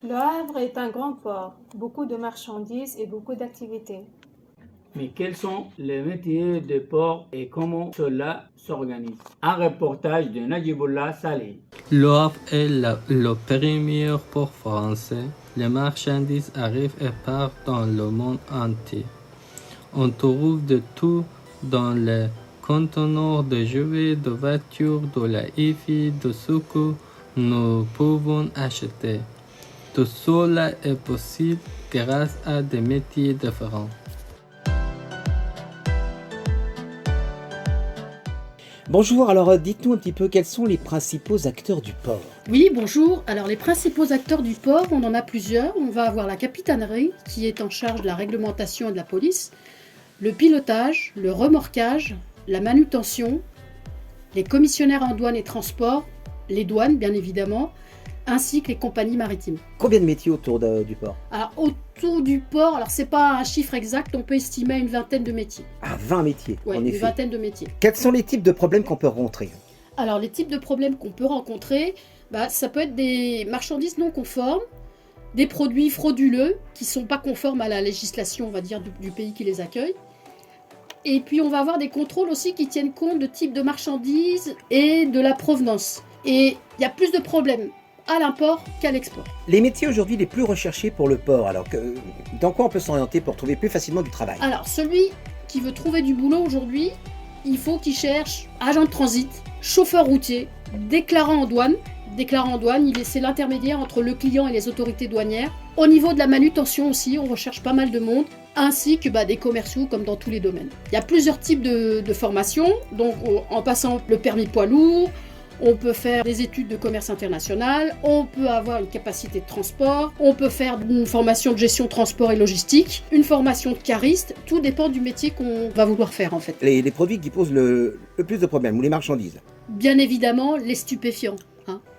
Le Havre est un grand port, beaucoup de marchandises et beaucoup d'activités. Mais quels sont les métiers de port et comment cela s'organise? Un reportage de Najibullah Saleh. Le Havre est le premier port français. Les marchandises arrivent et partent dans le monde entier. On trouve de tout dans les conteneurs de jouets, de voitures, de la hi-fi, de ce que nous pouvons acheter. Tout cela est possible grâce à des métiers différents. Bonjour, alors dites-nous un petit peu quels sont les principaux acteurs du port. Oui, bonjour. Alors les principaux acteurs du port, on en a plusieurs. On va avoir la capitainerie qui est en charge de la réglementation et de la police, le pilotage, le remorquage, la manutention, les commissionnaires en douane et transport, les douanes bien évidemment, ainsi que les compagnies maritimes. Combien de métiers autour du port? Alors autour du port, alors c'est pas un chiffre exact, on peut estimer une vingtaine de métiers. Ah, 20 métiers, Oui, en une effet. vingtaine de métiers. Quels sont les types de problèmes qu'on peut rencontrer? Alors les types de problèmes qu'on peut rencontrer, ça peut être des marchandises non conformes, des produits frauduleux qui ne sont pas conformes à la législation, on va dire, du pays qui les accueille. Et puis on va avoir des contrôles aussi qui tiennent compte de type de marchandises et de la provenance. Et il y a plus de problèmes à l'import qu'à l'export. Les métiers aujourd'hui les plus recherchés pour le port, alors dans quoi on peut s'orienter pour trouver plus facilement du travail? Alors celui qui veut trouver du boulot aujourd'hui, il faut qu'il cherche agent de transit, chauffeur routier, déclarant en douane. Déclarant en douane, c'est l'intermédiaire entre le client et les autorités douanières. Au niveau de la manutention aussi, on recherche pas mal de monde, ainsi que des commerciaux comme dans tous les domaines. Il y a plusieurs types de formations, donc en passant le permis poids lourd, on peut faire des études de commerce international, on peut avoir une capacité de transport, on peut faire une formation de gestion, transport et logistique, une formation de cariste, tout dépend du métier qu'on va vouloir faire en fait. Les produits qui posent le plus de problèmes, ou les marchandises? Bien évidemment, les stupéfiants.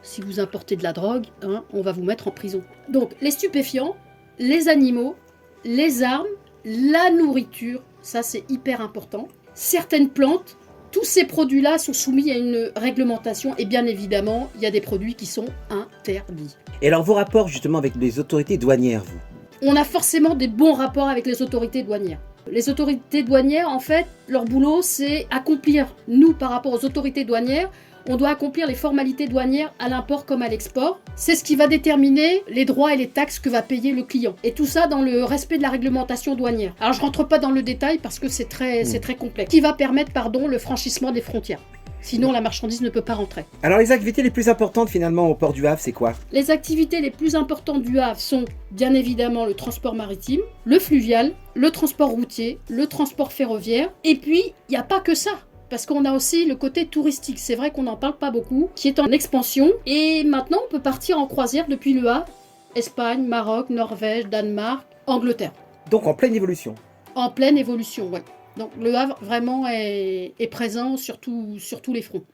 Si vous importez de la drogue, on va vous mettre en prison. Donc les stupéfiants, les animaux, les armes, la nourriture, ça c'est hyper important. Certaines plantes, tous ces produits-là sont soumis à une réglementation et bien évidemment, il y a des produits qui sont interdits. Et alors vos rapports justement avec les autorités douanières, vous? On a forcément des bons rapports avec les autorités douanières. Les autorités douanières, en fait, leur boulot, c'est accomplir, nous, par rapport aux autorités douanières, on doit accomplir les formalités douanières à l'import comme à l'export. C'est ce qui va déterminer les droits et les taxes que va payer le client. Et tout ça dans le respect de la réglementation douanière. Alors je rentre pas dans le détail parce que c'est très complexe. Qui va permettre, le franchissement des frontières. Sinon, la marchandise ne peut pas rentrer. Alors les activités les plus importantes finalement au port du Havre, c'est quoi? Les activités les plus importantes du Havre sont bien évidemment le transport maritime, le fluvial, le transport routier, le transport ferroviaire. Et puis, il n'y a pas que ça. Parce qu'on a aussi le côté touristique, c'est vrai qu'on n'en parle pas beaucoup, qui est en expansion. Et maintenant, on peut partir en croisière depuis le Havre, Espagne, Maroc, Norvège, Danemark, Angleterre. Donc en pleine évolution. En pleine évolution, oui. Donc le Havre vraiment est présent sur tous les fronts.